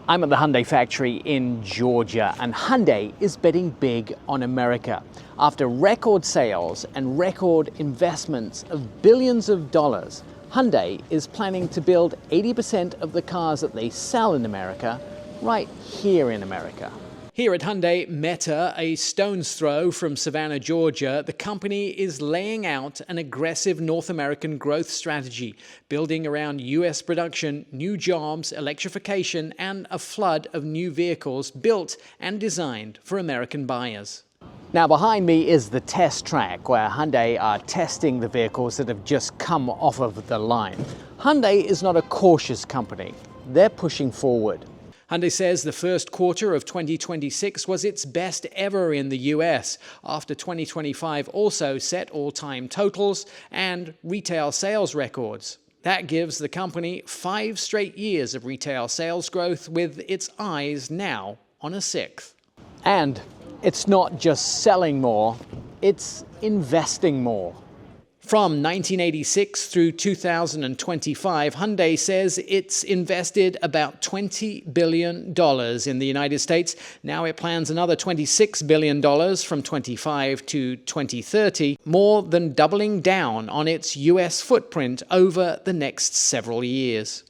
I'm at the Hyundai factory in Georgia, and Hyundai is betting big on America. After record sales and record investments of billions of dollars, Hyundai is planning to build 80% of the cars that they sell in America right here in America. Here at Hyundai Meta, a stone's throw from Savannah, Georgia, the company is laying out an aggressive North American growth strategy, building around US production, new jobs, electrification, and a flood of new vehicles built and designed for American buyers. Now behind me is the test track where Hyundai are testing the vehicles that have just come off of the line. Hyundai is not a cautious company. They're pushing forward. Hyundai says the first quarter of 2026 was its best ever in the US, after 2025 also set all-time totals and retail sales records. That gives the company 5 straight years of retail sales growth, with its eyes now on a 6th. And it's not just selling more, it's investing more. From 1986 through 2025, Hyundai says it's invested about $20 billion in the United States. Now it plans another $26 billion from 25 to 2030, more than doubling down on its US footprint over the next several years.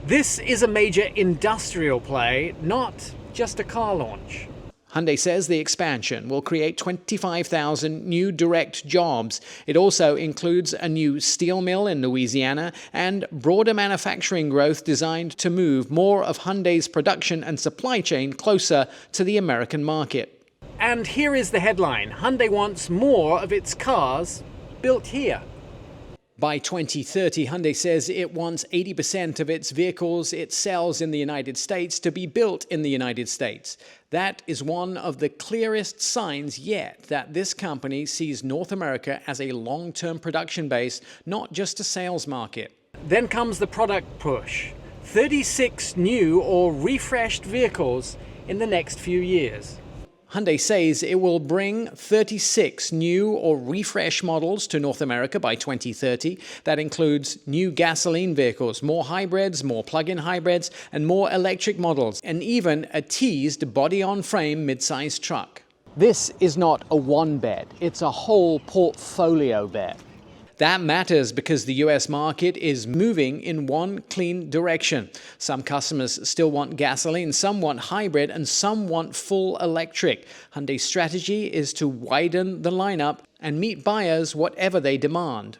This is a major industrial play, not just a car launch. Hyundai says the expansion will create 25,000 new direct jobs. It also includes a new steel mill in Louisiana and broader manufacturing growth designed to move more of Hyundai's production and supply chain closer to the American market. And here is the headline: Hyundai wants more of its cars built here. By 2030, Hyundai says it wants 80% of its vehicles it sells in the United States to be built in the United States. That is one of the clearest signs yet that this company sees North America as a long-term production base, not just a sales market. Then comes the product push. 36 new or refreshed vehicles in the next few years. Hyundai says it will bring 36 new or refresh models to North America by 2030. That includes new gasoline vehicles, more hybrids, more plug-in hybrids, and more electric models, and even a teased body-on-frame mid-size truck. This is not a one bet, it's a whole portfolio bet. That matters because the US market is moving in one clean direction. Some customers still want gasoline, some want hybrid, and some want full electric. Hyundai's strategy is to widen the lineup and meet buyers whatever they demand.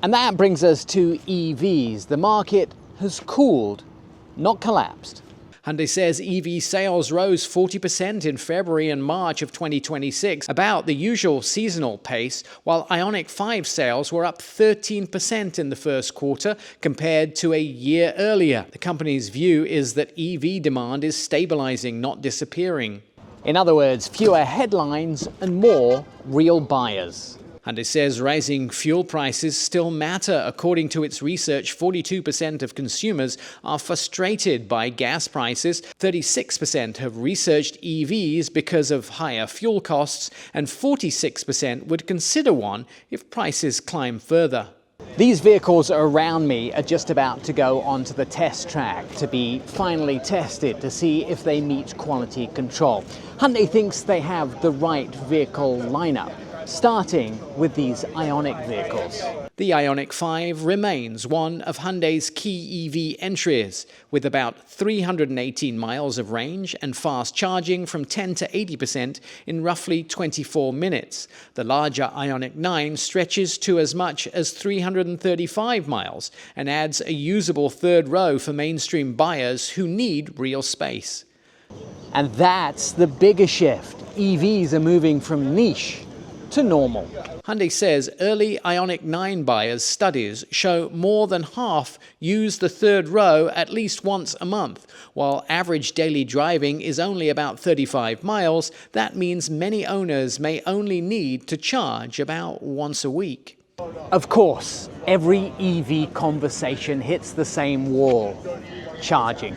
And that brings us to EVs. The market has cooled, not collapsed. Hyundai says EV sales rose 40% in February and March of 2026, about the usual seasonal pace, while IONIQ 5 sales were up 13% in the first quarter compared to a year earlier. The company's view is that EV demand is stabilizing, not disappearing. In other words, fewer headlines and more real buyers. Hyundai says rising fuel prices still matter. According to its research, 42% of consumers are frustrated by gas prices, 36% have researched EVs because of higher fuel costs, and 46% would consider one if prices climb further. These vehicles around me are just about to go onto the test track to be finally tested to see if they meet quality control. Hyundai thinks they have the right vehicle lineup, starting with these IONIQ vehicles. The IONIQ 5 remains one of Hyundai's key EV entries, with about 318 miles of range and fast charging from 10 to 80% in roughly 24 minutes. The larger IONIQ 9 stretches to as much as 335 miles and adds a usable third row for mainstream buyers who need real space. And that's the bigger shift. EVs are moving from niche to normal. Hyundai says early IONIQ 9 buyers' studies show more than half use the third row at least once a month. While average daily driving is only about 35 miles, that means many owners may only need to charge about once a week. Of course, every EV conversation hits the same wall: charging.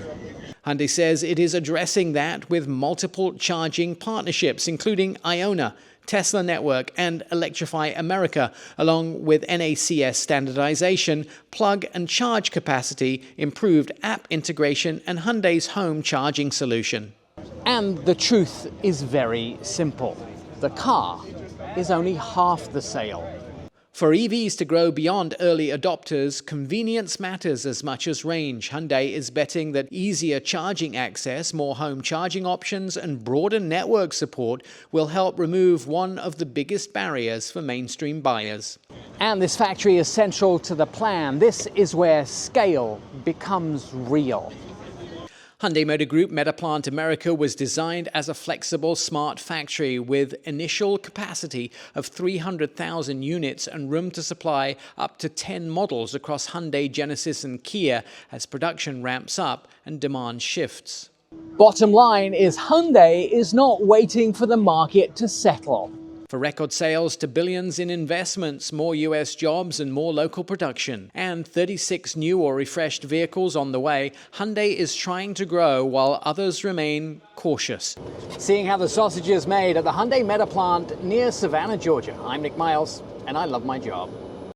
Hyundai says it is addressing that with multiple charging partnerships, including IONIQ, Tesla Network, and Electrify America, along with NACS standardization, plug and charge capacity, improved app integration, and Hyundai's home charging solution. And the truth is very simple. The car is only half the sale. For EVs to grow beyond early adopters, convenience matters as much as range. Hyundai is betting that easier charging access, more home charging options, and broader network support will help remove one of the biggest barriers for mainstream buyers. And this factory is central to the plan. This is where scale becomes real. Hyundai Motor Group Metaplant America was designed as a flexible, smart factory with initial capacity of 300,000 units and room to supply up to 10 models across Hyundai, Genesis and Kia as production ramps up and demand shifts. Bottom line is Hyundai is not waiting for the market to settle. For record sales to billions in investments, more US jobs and more local production, and 36 new or refreshed vehicles on the way, Hyundai is trying to grow while others remain cautious. Seeing how the sausage is made at the Hyundai Metaplant near Savannah, Georgia. I'm Nik Miles, and I love my job.